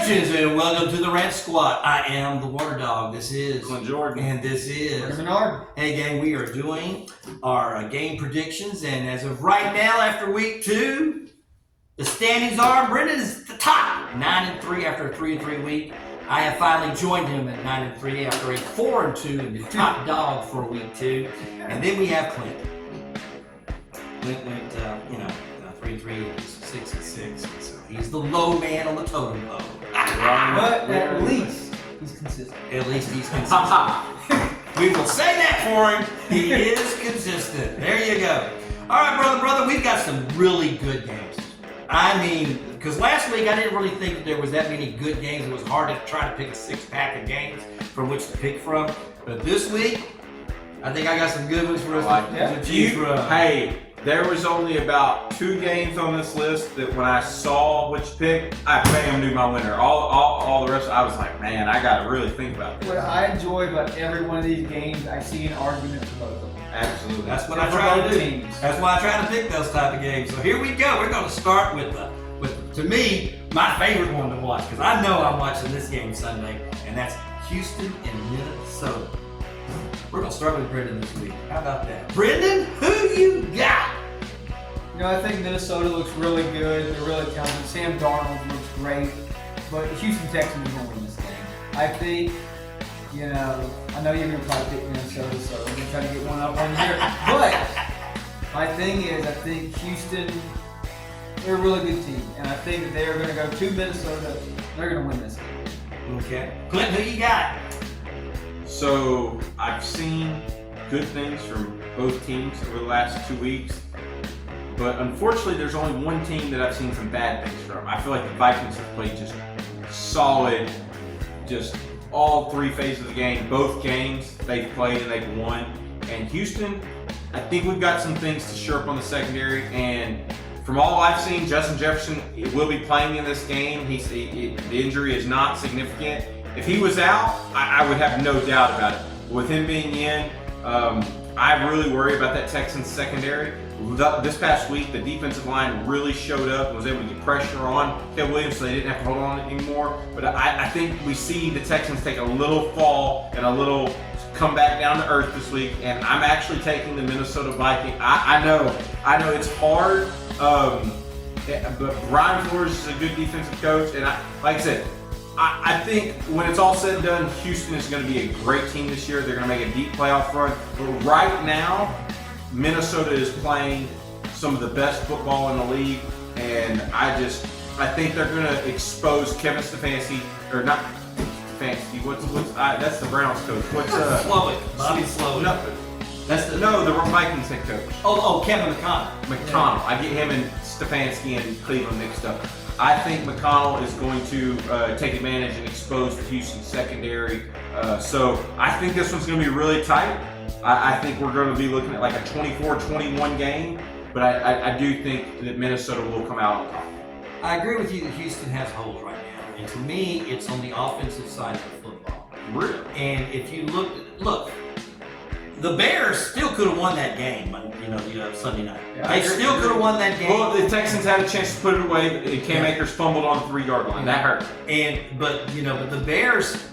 Predictions and welcome to the Rant Squad. I am the Water Dog. This is Clint Jordan. And this is Bernard. Hey gang, we are doing our game predictions, and as of right now, after week 2, the standings are Brendan is at the top, 9-3 after a 3-3 week. I have finally joined him at 9-3 after a 4-2 and the top dog for week 2. And then we have Clint. Clint went 3-3, 6-6. So he's the low man on the totem pole. But at least he's consistent. At least he's consistent. We will say that for him. He is consistent. There you go. All right, brother, we've got some really good games. I mean, because last week I didn't really think that there was that many good games. It was hard to try to pick a 6-pack of games from which to pick from. But this week, I think I got some good ones for us to choose from. Hey, there was only about 2 games on this list that when I saw which pick, I bam knew my winner. All the rest, I was like, man, I got to really think about this. What I enjoy about every one of these games, I see an argument for both of them. Absolutely. That's what I try to do. That's why I try to pick those type of games. So here we go. We're going to start with to me, my favorite one to watch, because I know I'm watching this game Sunday, and that's Houston and Minnesota. We're going to start with Brendan this week. How about that? Brendan, who you got? You know, I think Minnesota looks really good. They're really talented. Sam Darnold looks great. But the Houston Texans are going to win this game. I think, I know you're going to probably pick Minnesota, so I'm going to try to get one up on here. But my thing is, I think Houston, they're a really good team. And I think that they're going to go to Minnesota. They're going to win this game. Okay. Clint, who you got? So I've seen good things from both teams over the last 2 weeks. But unfortunately, there's only one team that I've seen some bad things from. I feel like the Vikings have played just solid, just all 3 phases of the game. Both games they've played and they've won. And Houston, I think we've got some things to shore up on the secondary. And from all I've seen, Justin Jefferson will be playing in this game. The injury is not significant. If he was out, I would have no doubt about it. With him being in, I really worry about that Texans secondary. This past week, the defensive line really showed up and was able to get pressure on Caleb Williams, so they didn't have to hold on anymore. But I think we see the Texans take a little fall and a little come back down to earth this week, and I'm actually taking the Minnesota Vikings. I know it's hard, but Brian Flores is a good defensive coach, and like I said, I think when it's all said and done, Houston is going to be a great team this year. They're going to make a deep playoff run. But right now, Minnesota is playing some of the best football in the league, and I think they're going to expose Kevin Stefanski, or not Stefanski. What's that's the Browns coach. What's Slowick. Bobby Slowick. No, the Vikings head coach. Oh, Kevin McConnell. McConnell. I get him and Stefanski and Cleveland mixed up. I think McConnell is going to take advantage and expose the Houston secondary. So I think this one's going to be really tight. I think we're going to be looking at like a 24-21 game, but I do think that Minnesota will come out on top. I agree with you that Houston has holes right now. And to me, it's on the offensive side of the football. Really? And if you look, the Bears still could have won that game, Sunday night. Yeah, they still could have won that game. Well, the Texans had a chance to put it away, but Cam Akers fumbled on the 3-yard line. That hurt. But the Bears,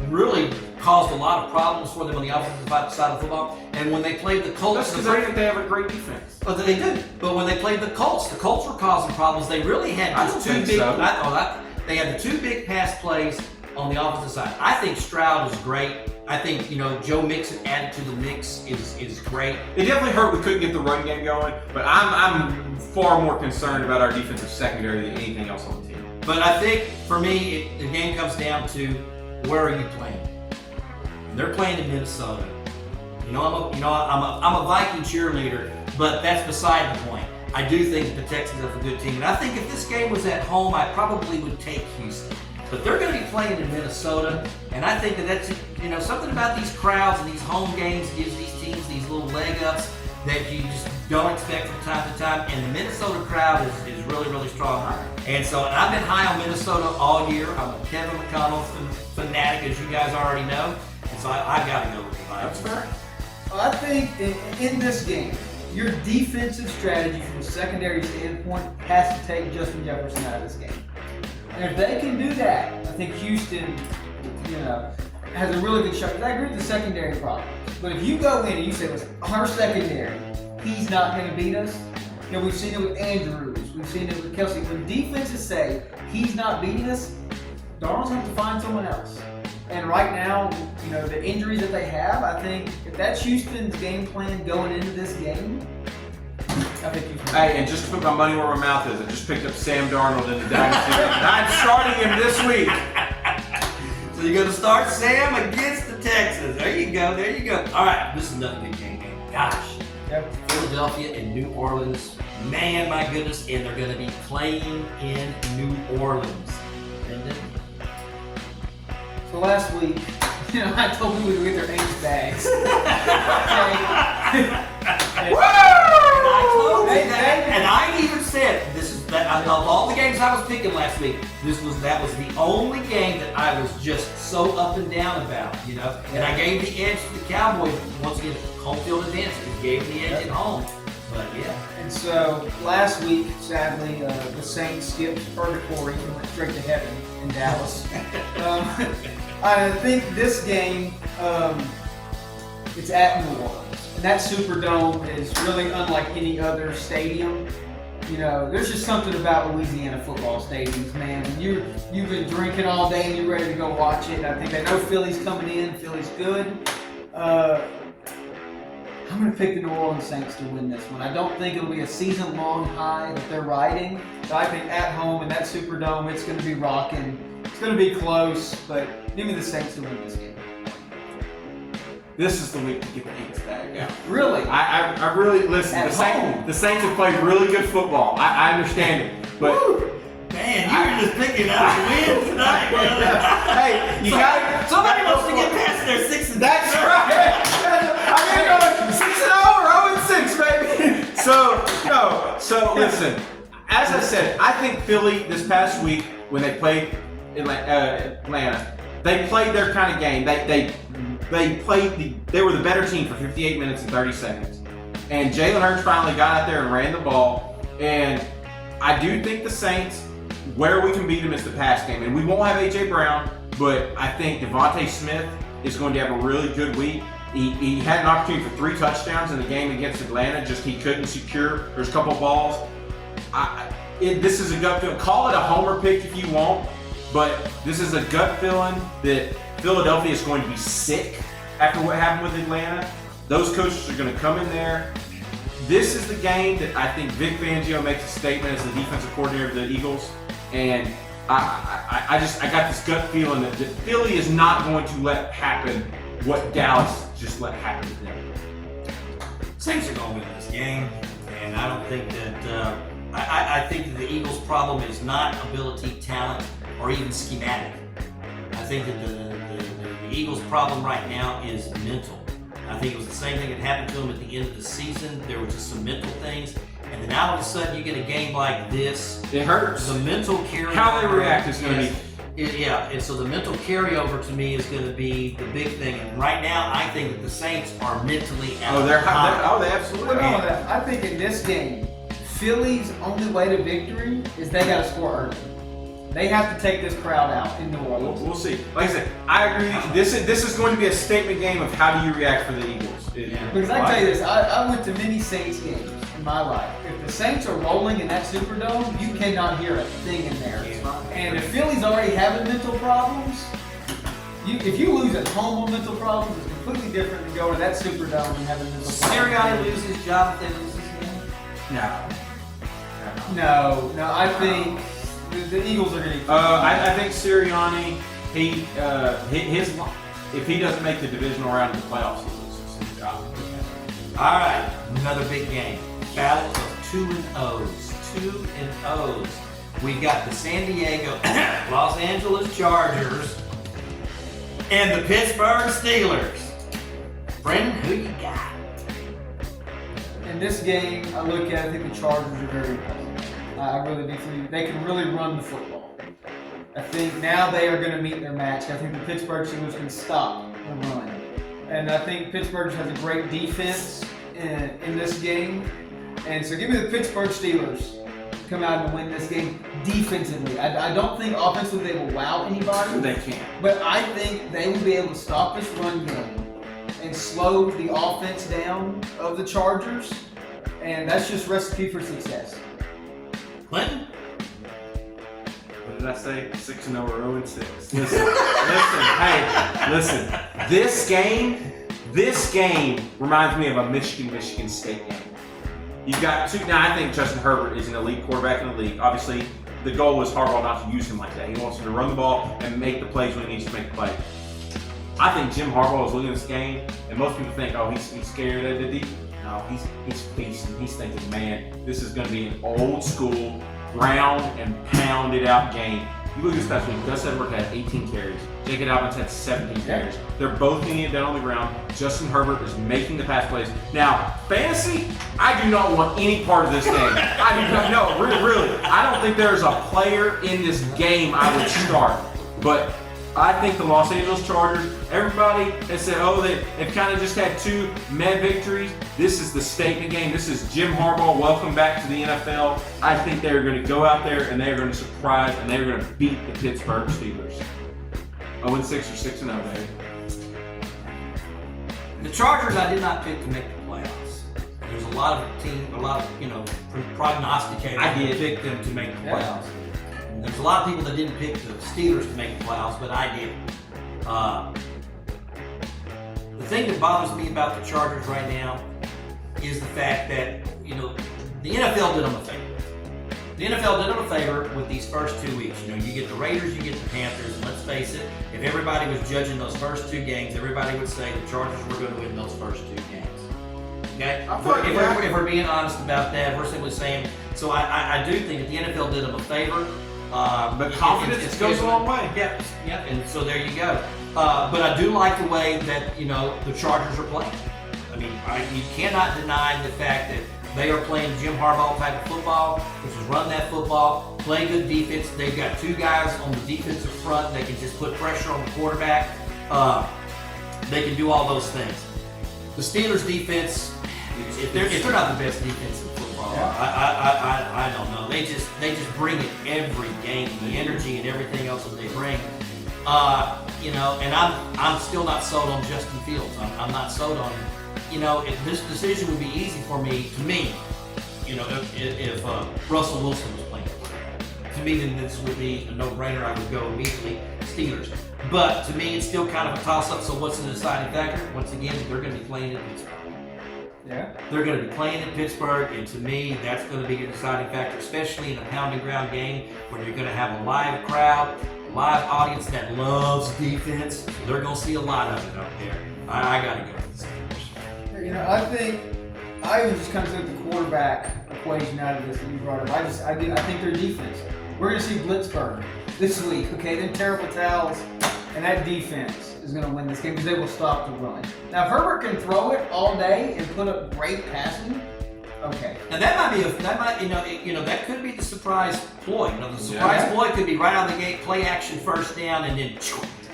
really caused a lot of problems for them on the offensive side of football. And when they played the Colts, that's because I think they have a great defense. Well, they do. But when they played the Colts were causing problems. They really had just 2 big. They had the 2 big pass plays on the offensive side. I think Stroud is great. I think, Joe Mixon added to the mix is great. It definitely hurt we couldn't get the run game going, but I'm far more concerned about our defensive secondary than anything else on the team. But I think, for me, the game comes down to where are you playing? And they're playing in Minnesota. I'm a Viking cheerleader, but that's beside the point. I do think the Texans have a good team, and I think if this game was at home, I probably would take Houston. But they're going to be playing in Minnesota, and I think that's something about these crowds and these home games gives these teams these little leg ups that you just don't expect from time to time. And the Minnesota crowd is really, really strong. And so I've been high on Minnesota all year. I'm a Kevin McConnell fanatic, as you guys already know. And so I've got to go with the Vikings. That's fair. I think in this game, your defensive strategy from a secondary standpoint has to take Justin Jefferson out of this game. And if they can do that, I think Houston, has a really good shot. I agree with the secondary problem. But if you go in and you say, listen, our secondary, he's not going to beat us. We've seen it with Andrews. We've seen it with Kelsey. When defenses say he's not beating us, Darnold's have to find someone else. And right now, the injuries that they have, I think if that's Houston's game plan going into this game, I think Houston. Hey, and just to put my money where my mouth is, I just picked up Sam Darnold in the dynasty. And I'm starting him this week. So you're going to start Sam against the Texans. There you go. All right, this is another big game. Gosh. Yep. Philadelphia and New Orleans. Man, my goodness. And they're going to be playing in New Orleans. So last week, I told people to get their Ames bags. And I even said of all the games I was picking last week, that was the only game that I was just so up and down about, And I gave the edge to the Cowboys once again. Home field advantage. It gave the edge at home. But yeah. And so last week, sadly, the Saints skipped purgatory and went straight to heaven in Dallas. I think this game, it's at New Orleans. And that Superdome is really unlike any other stadium. There's just something about Louisiana football stadiums, man. When you've been drinking all day and you're ready to go watch it. I think they know Philly's coming in. Philly's good. I'm going to pick the New Orleans Saints to win this one. I don't think it'll be a season-long high that they're riding. But I think at home in that Superdome, it's going to be rocking. It's going to be close, but give me the Saints to win this game. This is the week to get the Ames bag out. Really? I really listen. The Saints have played really good football. I understand it, but. Woo! Man, you were just picking out the win tonight, brother. Hey, you got somebody wants to get past their 6-6. That's right. I'm going 6-0 or 0-6, baby. So listen. As I said, I think Philly this past week when they played Atlanta, they played their kind of game. They were the better team for 58 minutes and 30 seconds. And Jalen Hurts finally got out there and ran the ball. And I do think the Saints, where we can beat them is the pass game. And we won't have A.J. Brown, but I think Devontae Smith is going to have a really good week. He had an opportunity for 3 touchdowns in the game against Atlanta, just he couldn't secure. There's a couple of balls. This is a gut feeling. Call it a homer pick if you want, but this is a gut feeling that Philadelphia is going to be sick after what happened with Atlanta. Those coaches are going to come in there. This is the game that I think Vic Fangio makes a statement as the defensive coordinator of the Eagles, and I got this gut feeling that Philly is not going to let happen what Dallas just let happen to them. Saints are going to win this game, and I don't think that. I think that the Eagles' problem is not ability, talent, or even schematic. I think that the Eagles' problem right now is mental. I think it was the same thing that happened to them at the end of the season. There were just some mental things. And then all of a sudden you get a game like this. It hurts. The mental carryover. How they react is going to be. Yeah, and so the mental carryover to me is going to be the big thing. And right now I think that the Saints are mentally out. They absolutely are. I think in this game, Philly's only way to victory is they got to score early. They have to take this crowd out in New Orleans. We'll see. Like I said, I agree. This is going to be a statement game of how do you react for the Eagles. Because I tell you this, I went to many Saints games in my life. If the Saints are rolling in that Superdome, you cannot hear a thing in there. And if Philly's already having mental problems, if you lose at home on mental problems, it's completely different than going to that Superdome and having mental problems. Sirianni lose his job if they lose this game? No, I think the Eagles are going to. I think Sirianni, if he doesn't make the divisional round of the playoffs, he loses his job. All right, another big game. Battle of 2-0s. 2-0s. We've got the San Diego, Los Angeles Chargers, and the Pittsburgh Steelers. Brendan, who you got? In this game, I look at, I think the Chargers are very good. I really do think they can really run the football. I think now they are going to meet their match. I think the Pittsburgh Steelers can stop the run. And I think Pittsburgh has a great defense in this game. And so give me the Pittsburgh Steelers come out and win this game defensively. I don't think offensively they will wow anybody. They can't. But I think they will be able to stop this run game and slow the offense down of the Chargers. And that's just recipe for success. Clinton? What did I say? 6-0 or 0-6. Listen. This game reminds me of a Michigan State game. You've got two. Now I think Justin Herbert is an elite quarterback in the league. Obviously, the goal is Harbaugh not to use him like that. He wants him to run the ball and make the plays when he needs to make the play. I think Jim Harbaugh is looking at this game, and most people think, oh, he's scared of the deep. No, he's feasting. He's thinking, man, this is going to be an old school, ground and pounded out game. You look at this past week, Gus Edwards had 18 carries. Jacob Dobbins had 17 carries. They're both getting it down on the ground. Justin Herbert is making the pass plays. Now, fantasy, I do not want any part of this game. I do not, no, really. I don't think there's a player in this game I would start. But I think the Los Angeles Chargers, everybody has said, oh, they've kind of just had two mad victories. This is the statement game. This is Jim Harbaugh. Welcome back to the NFL. I think they're going to go out there and they're going to surprise and they're going to beat the Pittsburgh Steelers. 0-6 or 6-0, baby. The Chargers, I did not pick to make the playoffs. There's a lot of prognosticators that picked them to make the playoffs. There's a lot of people that didn't pick the Steelers to make the playoffs, but I did. The thing that bothers me about the Chargers right now is the fact that, the NFL did them a favor. The NFL did them a favor with these first 2 weeks. You get the Raiders, you get the Panthers, and let's face it, if everybody was judging those first two games, everybody would say the Chargers were going to win those first two games. Okay? If we're being honest about that, we're simply saying, so I do think that the NFL did them a favor. But confidence goes a long way. Yeah, and so there you go. But I do like the way that, the Chargers are playing. I mean, you cannot deny the fact that they are playing Jim Harbaugh type of football, which is run that football, play good defense. They've got two guys on the defensive front that can just put pressure on the quarterback. They can do all those things. The Steelers defense, if they're not the best defense in football, I don't know. They just bring it every game, the energy and everything else that they bring. And I'm still not sold on Justin Fields. I'm not sold on him. If this decision would be easy for me, if Russell Wilson was playing. To me, then this would be a no-brainer. I would go immediately Steelers. But to me, it's still kind of a toss-up. So what's the deciding factor? Once again, they're going to be playing in Pittsburgh. Yeah. They're going to be playing in Pittsburgh, and to me, that's going to be a deciding factor, especially in a pound and ground game where you're going to have a live crowd, live audience that loves defense. So they're going to see a lot of it out there. I got to go with the Steelers. I think I even just kind of took the quarterback equation out of this that you brought up. I think their defense. We're going to see Blitzburg this week. Okay, them terrible towels, and that defense is going to win this game because they will stop the run. Now, if Herbert can throw it all day and put up great passing, okay. Now that could be the surprise ploy. The surprise ploy could be right out of the gate, play action first down, and then.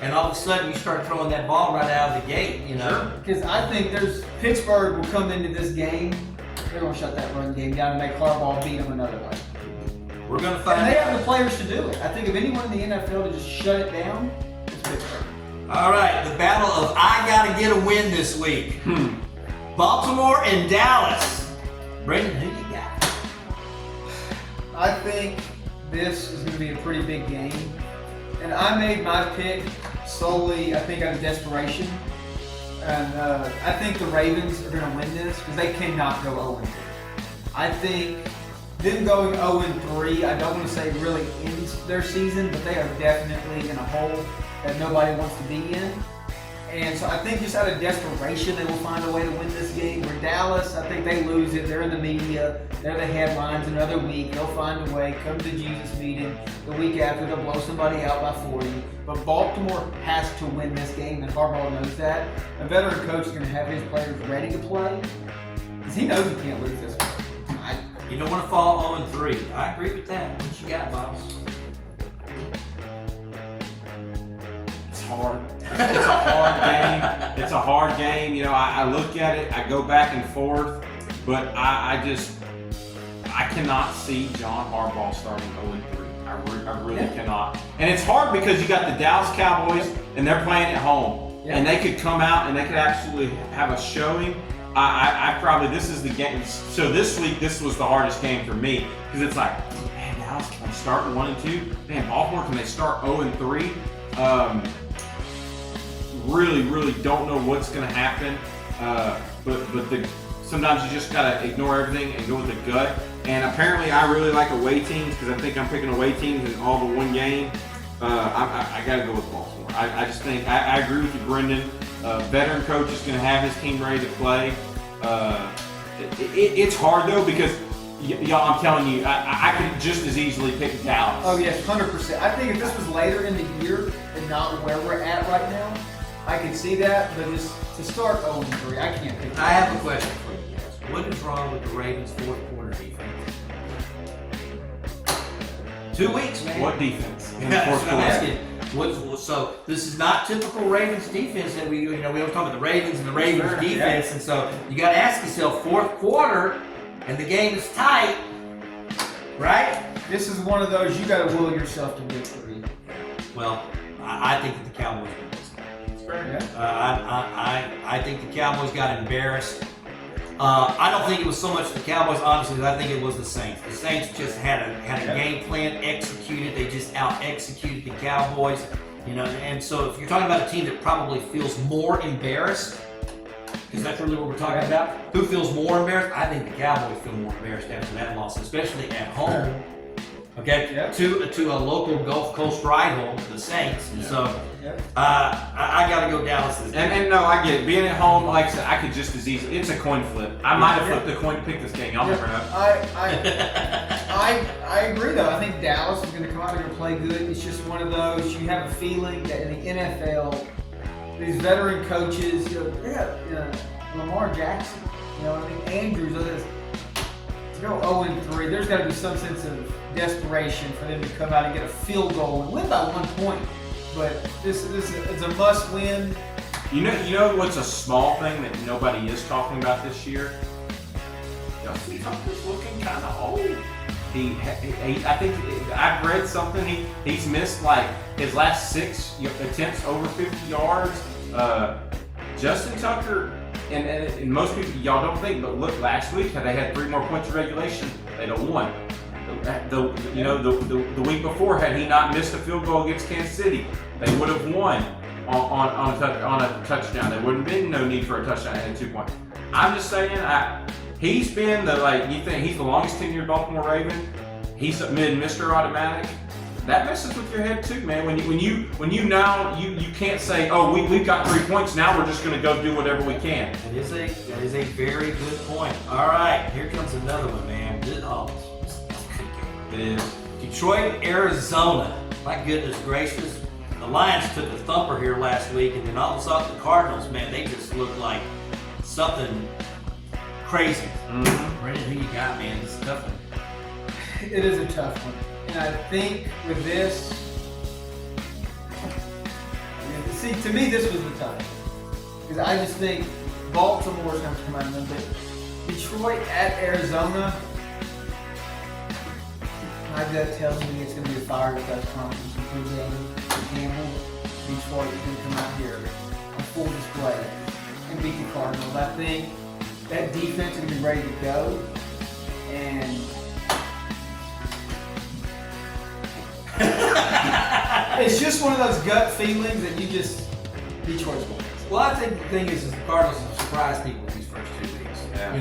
And all of a sudden, you start throwing that ball right out of the gate, Because I think Pittsburgh will come into this game, they're going to shut that run game down and make Harbaugh beat them another way. We're going to find And they have the players to do it. I think if anyone in the NFL to just shut it down, it's Pittsburgh. All right, the battle of I got to get a win this week. Baltimore and Dallas. Brandon, who you got? I think this is going to be a pretty big game. And I made my pick solely, I think, out of desperation. And I think the Ravens are going to win this because they cannot go 0-3. I think them going 0-3, I don't want to say really ends their season, but they are definitely in a hole that nobody wants to be in. And so I think just out of desperation, they will find a way to win this game. For Dallas, I think they lose it. They're in the media. They're the headlines another week. They'll find a way. Come to Jesus meeting. The week after, they'll blow somebody out by 40. But Baltimore has to win this game, and Harbaugh knows that. A veteran coach is going to have his players ready to play because he knows he can't lose this one. You don't want to fall 0-3. I agree with that. What you got, boss? It's hard. It's a hard game. It's a hard game. I look at it, I go back and forth, but I cannot see John Harbaugh starting 0-3. I really cannot. And it's hard because you got the Dallas Cowboys and they're playing at home, and they could come out and they could actually have a showing. I probably, this is the game. So this week, this was the hardest game for me because it's like, man, Dallas can they start 1-2? Man, Baltimore, can they start 0-3? Really don't know what's going to happen. But sometimes you just gotta ignore everything and go with the gut. And apparently, I really like away teams because I think I'm picking away teams in all but one game. I gotta go with Baltimore. I just think I agree with you, Brendan. Veteran coach is gonna have his team ready to play. It's hard though because y'all, I'm telling you, I could just as easily pick Dallas. Oh yes, 100%. I think if this was later in the year and not where we're at right now, I could see that. But just to start 0-3, I can't pick. I have a question for you guys. What is wrong with the Ravens' fourth quarter defense? 2 weeks, man. What defense? In the Yeah, fourth that's what I'm quarter? asking. So this is not typical Ravens defense that we always talk about the Ravens and the Ravens defense, and so you got to ask yourself, fourth quarter, and the game is tight, right? This is one of those you got to will yourself to victory. Well, I think that the Cowboys win this game. Yeah. I think the Cowboys got embarrassed. I don't think it was so much the Cowboys, honestly. I think it was the Saints. The Saints just had a game plan, executed. They just out-executed the Cowboys, And so if you're talking about a team that probably feels more embarrassed, because that's really what we're talking about. Who feels more embarrassed? I think the Cowboys feel more embarrassed after that loss, especially at home. Okay, to a local Gulf Coast rival, the Saints. And so I got to go Dallas this game. And no, I get it. Being at home, like I said, I could just as easily. It's a coin flip. I might have flipped a coin to pick this game. Y'all never know. I agree though. I think Dallas is going to come out here and play good. It's just one of those. You have a feeling that in the NFL, these veteran coaches, Lamar Jackson, Andrews, others. To go 0-3, there's got to be some sense of desperation for them to come out and get a field goal and win by 1 point. But this is a must win. You know what's a small thing that nobody is talking about this year? Justin Tucker's looking kind of old. I think I've read something. He's missed like his last 6 attempts over 50 yards. Justin Tucker. And most people, y'all don't think, but look, last week they had 3 more points of regulation, they'd have won. The week before, had he not missed a field goal against Kansas City, they would have won on a touchdown. There wouldn't have been no need for a touchdown and 2 points. I'm just saying, he's been you think he's the longest tenured Baltimore Raven. He's submitted Mr. Automatic. That messes with your head too, man. When you now you can't say, oh, we've got 3 points, now we're just gonna go do whatever we can. That is a very good point. All right, here comes another one, man. It is Detroit, Arizona. My goodness gracious. The Lions took a thumper here last week, and then all of a sudden the Cardinals, man, they just look like something crazy. Mm-hmm. Brendan, who you got, man? This is a tough one. It is a tough one. And I think with this, to me, this was the time. Because I just think Baltimore's going to come out a little bit. Detroit at Arizona, my gut tells me it's going to be a fire without confidence in the game. Gamble, Detroit is going to come out here on full display and beat the Cardinals. I think that defense is going to be ready to go. And it's just one of those gut feelings that Detroit's going. Well, I think the thing is the Cardinals have surprised people these first 2 weeks. Yeah.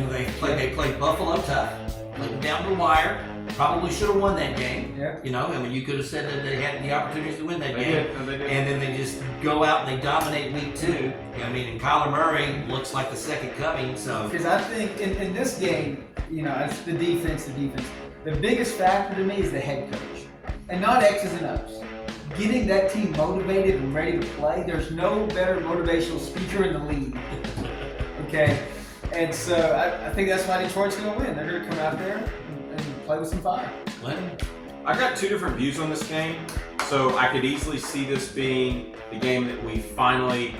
They played Buffalo tough, played them down to the wire. Probably should have won that game. Yeah. You could have said that they had the opportunity to win that They game. did. No, they did. And then they just go out and they dominate week 2. And Kyler Murray looks like the second coming. So Because I think in this game, it's the defense. The biggest factor to me is the head coach. And not X's and O's. Getting that team motivated and ready to play, there's no better motivational speaker in the league. Okay? And so I think that's why Detroit's going to win. They're going to come out there and play with some fire. I got 2 different views on this game. So I could easily see this being the game that we finally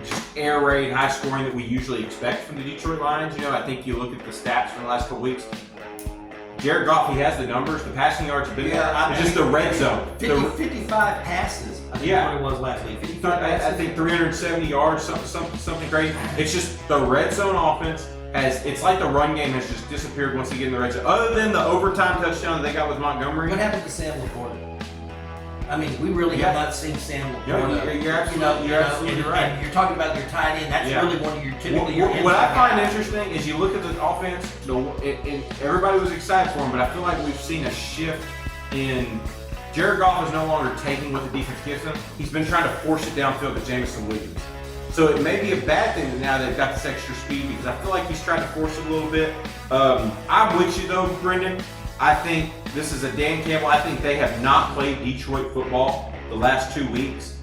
just air raid high scoring that we usually expect from the Detroit Lions. I think you look at the stats from the last couple weeks, Jared Goff, he has the numbers. The passing yards have been there. It's just the red zone. 55 passes. I think what it was last week. 55 passes. I think 370 yards, something crazy. It's just the red zone offense it's like the run game has just disappeared once you get in the red zone. Other than the overtime touchdown that they got with Montgomery. What happened to Sam Laporta? I mean, we really have not seen Sam Laporta. You're absolutely right. And you're talking about your tight end. That's really one of your typically your What I find interesting is you look at the offense, and everybody was excited for him, but I feel like we've seen a shift in Jared Goff is no longer taking what the defense gives him. He's been trying to force it downfield to Jameson Williams. So it may be a bad thing that now they've got this extra speed because I feel like he's trying to force it a little bit. I'm with you though, Brendan. I think this is a Dan Campbell. I think they have not played Detroit football the last 2 weeks.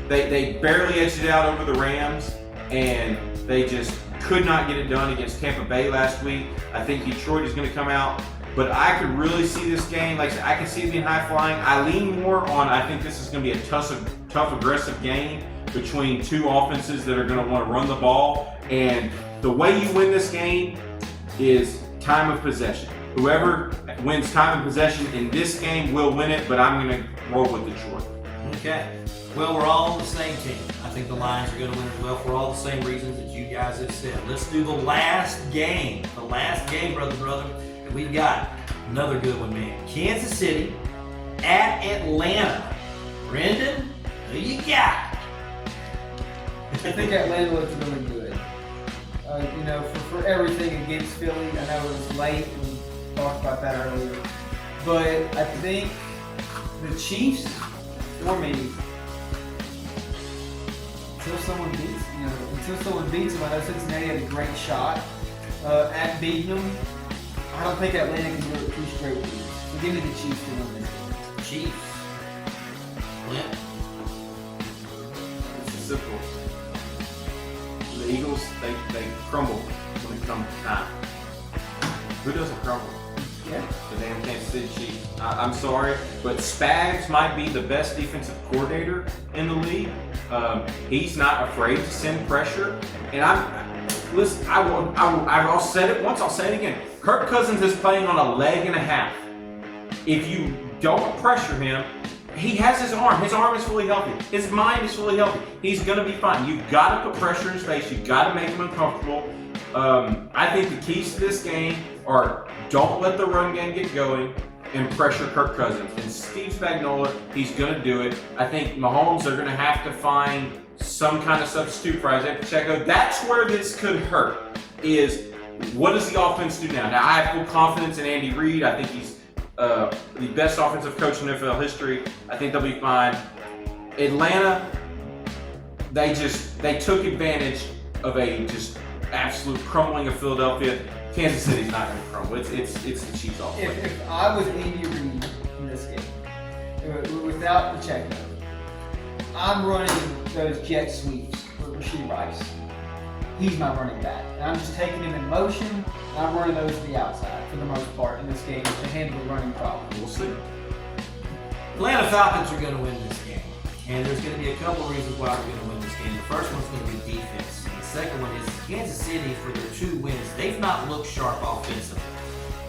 They barely edged it out over the Rams, and they just could not get it done against Tampa Bay last week. I think Detroit is going to come out, but I could really see this game. Like I said, I can see it being high flying. I lean more on I think this is going to be a tough aggressive game between two offenses that are going to want to run the ball. And the way you win this game is time of possession. Whoever wins time of possession in this game will win it, but I'm going to roll with Detroit. Okay. Well, we're all on the same team. I think the Lions are going to win as well for all the same reasons that you guys have said. Let's do the last game. The last game, brother. And we've got another good one, man. Kansas City at Atlanta. Brendan, who you got? I think Atlanta looks really good. For everything against Philly. I know it was late. We talked about that earlier. But I think the Chiefs, for me, until someone beats them, I know Cincinnati had a great shot at beating them. I don't think Atlanta can do it 2 straight weeks. So give me the Chiefs to win this game. Chiefs. Clint. It's simple. The Eagles, they crumble when it comes to time. Who doesn't crumble? Yeah. The damn Kansas City Chiefs. I'm sorry, but Spags might be the best defensive coordinator in the league. He's not afraid to send pressure. And I'll said it once, I'll say it again. Kirk Cousins is playing on a leg and a half. If you don't pressure him, he has his arm. His arm is fully healthy. His mind is fully healthy. He's going to be fine. You've got to put pressure in his face. You've got to make him uncomfortable. I think the keys to this game are don't let the run game get going and pressure Kirk Cousins. And Steve Spagnuolo, he's going to do it. I think Mahomes are going to have to find some kind of substitute for Isaiah Pacheco. That's where this could hurt, is what does the offense do now? Now, I have full confidence in Andy Reid. I think he's the best offensive coach in NFL history. I think they'll be fine. Atlanta, they took advantage of a just absolute crumbling of Philadelphia. Kansas City's not going to crumble. It's the Chiefs all the way. If I was Andy Reid in this game, without the check, I'm running those jet sweeps with Rashee Rice. He's my running back. And I'm just taking him in motion, and I'm running those to the outside for the most part in this game to handle the running problem. We'll see. Atlanta Falcons are going to win this game. And there's going to be a couple of reasons why we're going to win this game. The first one's going to be defense. And the second one is Kansas City, for their 2 wins, they've not looked sharp offensively.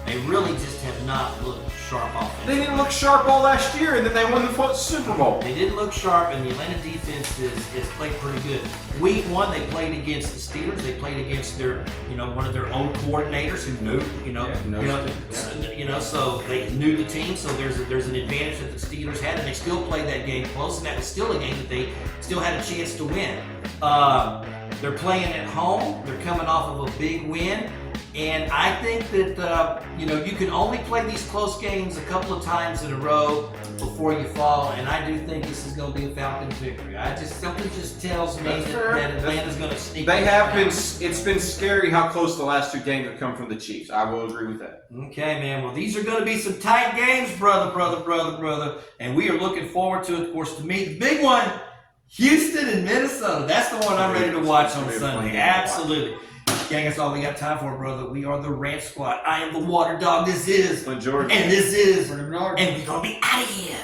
They really just have not looked sharp offensively. They didn't look sharp all last year, and then they won the Super Bowl. They didn't look sharp, and the Atlanta defense is played pretty good. Week 1, they played against the Steelers. They played against their, one of their own coordinators who knew, so they knew the team. So there's an advantage that the Steelers had, and they still played that game close, and that was still a game that they still had a chance to win. They're playing at home. They're coming off of a big win. And I think that, you can only play these close games a couple of times in a row before you fall. And I do think this is going to be a Falcons victory. Something just tells me that Atlanta's going to sneak. They have been. It's been scary how close the last 2 games have come from the Chiefs. I will agree with that. Okay, man. Well, these are going to be some tight games, brother. And we are looking forward to it. Of course, to me, the big one, Houston and Minnesota. That's the one I'm ready to watch on Sunday. Absolutely. Gang, that's all we got time for, brother. We are the Rant Squad. I am the Water Dog. This is Jordan. And this is Bernard. And we're going to be out of here.